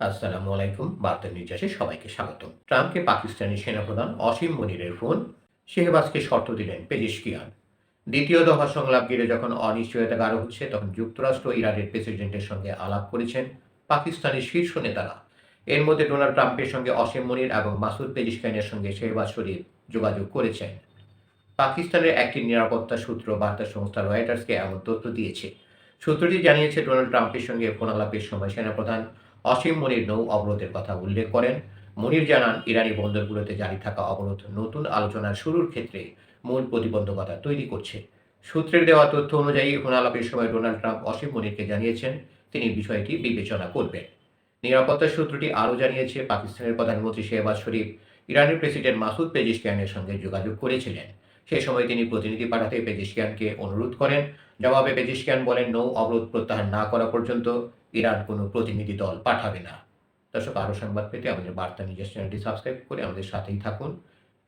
আসসালামু আলাইকুম। বার্তা নির্যাসে সবাইকে স্বাগতম। ট্রাম্পকে পাকিস্তানি সেনাপ্রধান অসীম মনিরের ফোন, শেহবাজকে শর্ত দিলেন পেজেশকিয়ান। দ্বিতীয় দফা সংলাপ ঘিরে যখন অনিশ্চয়তা গাঢ় হচ্ছে, তখন যুক্তরাষ্ট্র ইরানের প্রেসিডেন্টের সঙ্গে আলাপ করেছেন পাকিস্তানের শীর্ষ নেতারা। এর মধ্যে ডোনাল্ড ট্রাম্পের সঙ্গে অসীম মনির এবং মাসুদ পেজেশকিয়ানের সঙ্গে শেহবাজ শরীফ যোগাযোগ করেছেন। পাকিস্তানের একটি নিরাপত্তা সূত্র বার্তা সংস্থা রয়টার্সকে এমন তথ্য দিয়েছে। সূত্রটি জানিয়েছে, ডোনাল্ড ট্রাম্পের সঙ্গে ফোনালাপের সময় সেনাপ্রধান অসীম মনির নৌ অবরোধের কথা উল্লেখ করেন। মনির জানান, ইরানি বন্দরগুলোতে জারি থাকা অবরোধ নতুন আলোচনার শুরুর ক্ষেত্রে মূল প্রতিবন্ধকতা তৈরি করছে। সূত্রের দেওয়া তথ্য অনুযায়ী ফোনালাপের সময় ডোনাল্ড ট্রাম্প অসীম মনিরকে জানিয়েছেন তিনি বিষয়টি বিবেচনা করবেন। নিরাপত্তা সূত্রটি আরও জানিয়েছে, পাকিস্তানের প্রধানমন্ত্রী শেহবাজ শরীফ ইরানের প্রেসিডেন্ট মাসুদ পেজিশকিয়ানের সঙ্গে যোগাযোগ করেছিলেন। সে সময় তিনি প্রতিনিধি পাঠাতে পেজিশকিয়ানকে অনুরোধ করেন। জবাবে পেজিশকিয়ান বলেন, নৌ অবরোধ প্রত্যাহার না করা পর্যন্ত ইরান কোনো প্রতিনিধি দল পাঠাবে না। দর্শক, আরও সংবাদ পেতে আমাদের বার্তা নিজের চ্যানেলটি সাবস্ক্রাইব করে আমাদের সাথেই থাকুন।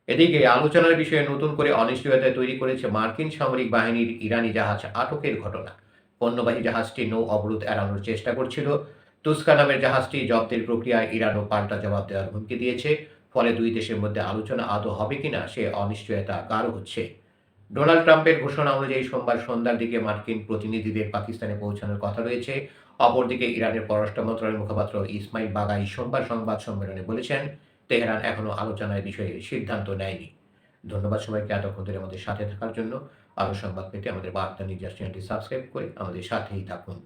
এদিকে আলোচনার বিষয়ে নতুন করে অনিশ্চয়তা তৈরি করেছে মার্কিন সামরিক বাহিনীর ইরানি জাহাজ আটকের ঘটনা। পণ্যবাহী জাহাজটি নৌ অবরোধ এড়ানোর চেষ্টা করছিল। তুস্কা নামের জাহাজটি জব্দের প্রক্রিয়ায় ইরানও পাল্টা জবাব দেওয়ার হুমকি দিয়েছে। ফলে দুই দেশের মধ্যে আলোচনা আদৌ হবে কিনা সে অনিশ্চয়তা গাঢ় হচ্ছে। ডোনাল্ড ট্রাম্পের ঘোষণা অনুযায়ী সোমবার সন্ধ্যার দিকে মার্কিন প্রতিনিধিদের পাকিস্তানে পৌঁছানোর কথা রয়েছে। অপরদিকে ইরানের পররাষ্ট্র মন্ত্রণালয়ের মুখপাত্র ইসমাইল বাগাই সোমবার সংবাদ সম্মেলনে বলেছেন, তেহরান এখনও আলোচনার বিষয়ে সিদ্ধান্ত নেয়নি। ধন্যবাদ সবাইকে এতক্ষণ ধরে আমাদের সাথে থাকার জন্য। আরও সংবাদ পেতে আমাদের বার্তা নির্যাস চ্যানেলটি সাবস্ক্রাইব করে আমাদের সাথেই থাকুন।